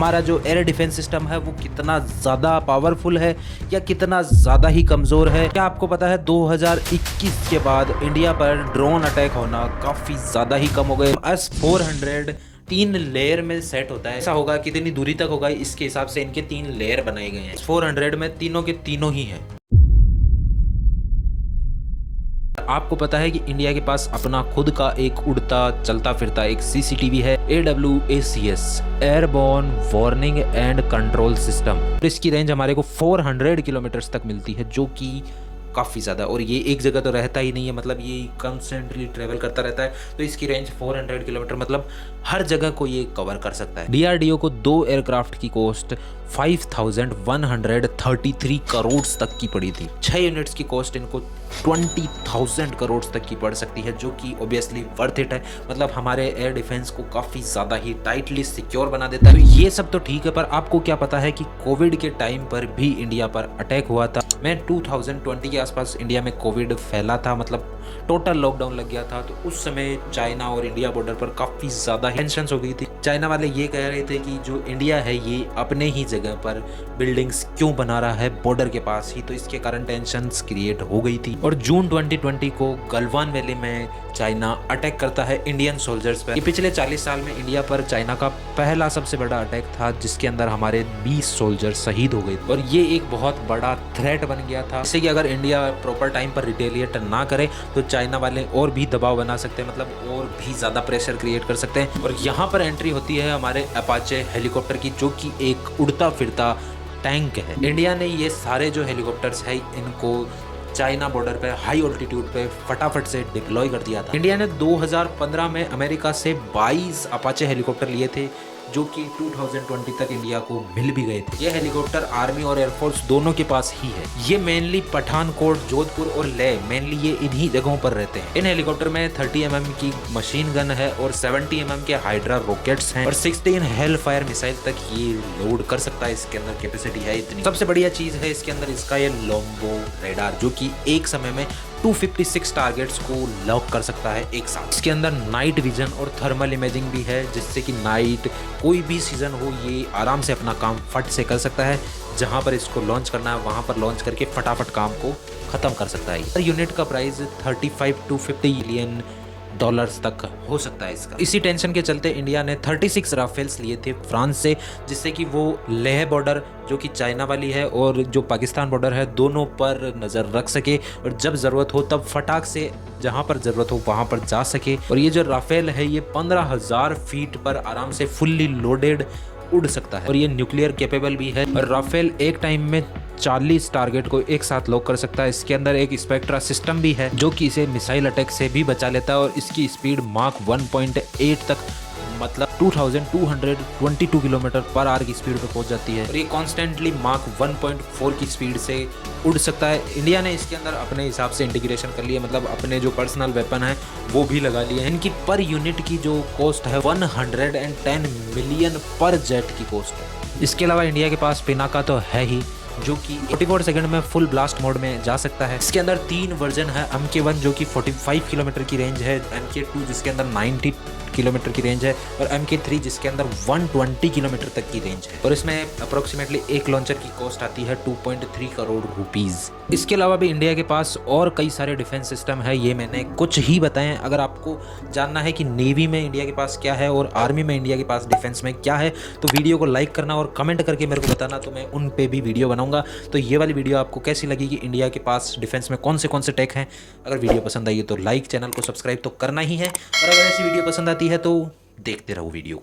हमारा जो air defence system है वो कितना ज़्यादा पावरफुल है या कितना ज़्यादा ही कमज़ोर है। क्या आपको पता है 2021 के बाद इंडिया पर ड्रोन अटैक होना काफ़ी ज़्यादा ही कम हो गए। S-400 तीन लेयर में सेट होता है। ऐसा होगा कितनी दूरी तक होगा, इसके हिसाब से इनके तीन लेयर बनाए गए हैं। S-400 में तीनों के तीनों ही हैं। आपको पता है कि इंडिया के पास अपना खुद का एक उड़ता चलता फिरता एक CCTV है, AWACS, airborne warning and control system. इसकी रेंज हमारे को 400 किलोमीटर तक मिलती है, जो कि काफ़ी ज़्यादा। और ये एक जगह तो रहता ही नहीं है, मतलब ये कंस्टेंटली ट्रेवल करता रहता है। तो इसकी रेंज 400 किलोमीटर, मतलब हर जगह को ये कवर कर सकता है। DRDO को 2 एयरक्राफ्ट की कॉस्ट 5133 करोड़ तक की पड़ी थी। 6 यूनिट्स की कॉस्ट इनको 20,000 करोड़ तक की पड़ सकती है, जो कि ऑब्वियसली वर्थ इट है। मतलब हमारे एयर डिफेंस को काफ़ी ज़्यादा ही टाइटली सिक्योर बना देता है। तो ये सब तो ठीक है, पर आपको क्या पता है कि कोविड के टाइम पर भी इंडिया पर अटैक हुआ था। 2020 के आसपास इंडिया में कोविड फैला था, मतलब टोटल लॉकडाउन लग गया था। तो उस समय चाइना और इंडिया बॉर्डर पर काफ़ी ज़्यादा टेंशन हो गई थी। चाइना वाले ये कह रहे थे कि जो इंडिया है ये अपने ही जगह पर बिल्डिंग्स क्यों बना रहा है बॉर्डर के पास ही, तो इसके कारण टेंशंस क्रिएट हो गई थी। और जून 2020 को गलवान वैली में चाइना अटैक करता है इंडियन सोल्जर्स पर। ये पिछले 40 साल में इंडिया पर चाइना का पहला सबसे बड़ा अटैक था, जिसके अंदर हमारे 20 सोल्जर शहीद हो गए। और ये एक बहुत बड़ा थ्रेट बन गया था, जिससे कि अगर इंडिया प्रॉपर टाइम पर रिटेलिएट ना करे तो चाइना वाले और भी दबाव बना सकते हैं, मतलब और भी ज़्यादा प्रेशर क्रिएट कर सकते हैं। और यहाँ पर एंट्री होती है हमारे अपाचे हेलीकॉप्टर की, जो कि एक उड़ता फिरता टैंक है। इंडिया ने ये सारे जो हेलीकॉप्टर्स है इनको चाइना बॉर्डर पे हाई ऑल्टीट्यूड पे फटाफट से डिप्लॉय कर दिया था। इंडिया ने 2015 में अमेरिका से 22 अपाचे हेलीकॉप्टर लिए थे, जो कि 2020 तक इंडिया को मिल भी गए थे। ये हेलीकॉप्टर आर्मी और एयरफोर्स दोनों के पास ही है। ये मेनली पठानकोट, जोधपुर और लेह, मेनली ये इन्हीं जगहों पर रहते हैं। इन हेलीकॉप्टर में 30 mm की मशीन गन है और 70 mm के हाइड्रा रॉकेट्स हैं और 16 हेल फायर मिसाइल तक ये लोड कर सकता है। इसके अंदर कैपेसिटी है इतनी। सबसे बढ़िया चीज है इसके अंदर इसका ये लोम्बो रेडार, जो कि एक समय में 256 टारगेट्स को लॉक कर सकता है एक साथ। इसके अंदर नाइट विजन और थर्मल इमेजिंग भी है, जिससे कि नाइट कोई भी सीजन हो ये आराम से अपना काम फट से कर सकता है। जहां पर इसको लॉन्च करना है वहां पर लॉन्च करके फटाफट काम को खत्म कर सकता है। हर यूनिट का प्राइस 35 to 50 मिलियन डॉलर्स तक हो सकता है इसका। इसी टेंशन के चलते इंडिया ने 36 राफेल्स लिए थे फ्रांस से, जिससे कि वो लेह बॉर्डर जो कि चाइना वाली है और जो पाकिस्तान बॉर्डर है दोनों पर नज़र रख सके और जब ज़रूरत हो तब फटाक से जहां पर ज़रूरत हो वहां पर जा सके। और ये जो राफेल है ये 15,000 फीट पर आराम से फुल्ली लोडेड उड़ सकता है और ये न्यूक्लियर कैपेबल भी है। और राफेल एक टाइम में 40 टारगेट को एक साथ लॉक कर सकता है। इसके अंदर एक स्पेक्ट्रा सिस्टम भी है, जो कि इसे मिसाइल अटैक से भी बचा लेता है और इसकी स्पीड माक 1.8 तक, मतलब 2222 किलोमीटर पर आवर की स्पीड पे पहुंच जाती है। और ये कॉन्स्टेंटली माक 1.4 की स्पीड से उड़ सकता है। इंडिया ने इसके अंदर अपने हिसाब से इंटीग्रेशन कर लिया, मतलब अपने जो पर्सनल वेपन है वो भी लगा लिए हैं। इनकी पर यूनिट की जो कॉस्ट है 110 मिलियन पर जेट की कॉस्ट है। इसके अलावा इंडिया के पास पिनाका तो है ही, जो कि 44 सेकंड में फुल ब्लास्ट मोड में जा सकता है। इसके अंदर 3 वर्जन है। MK1 जो कि 45 किलोमीटर की रेंज है, MK2 जिसके अंदर 90 किलोमीटर की रेंज है और MK3 जिसके अंदर 120 किलोमीटर तक की रेंज है। और इसमें अप्रोक्सीमेटली एक लॉन्चर की कॉस्ट आती है 2.3 करोड़ रुपीज़। इसके अलावा भी इंडिया के पास और कई सारे डिफेंस सिस्टम है, ये मैंने कुछ ही बताएं। अगर आपको जानना है कि नेवी में इंडिया के पास क्या है और आर्मी में इंडिया के पास डिफेंस में क्या है, तो वीडियो को लाइक करना और कमेंट करके मेरे को बताना, तो मैं उन पे भी वीडियो बनाऊंगा। तो ये वाली वीडियो आपको कैसी लगी कि इंडिया के पास डिफेंस में कौन से टेक हैं। अगर वीडियो पसंद आई है तो लाइक, चैनल को सब्सक्राइब तो करना ही है। और अगर ऐसी वीडियो पसंद आती है तो देखते रहो वीडियो।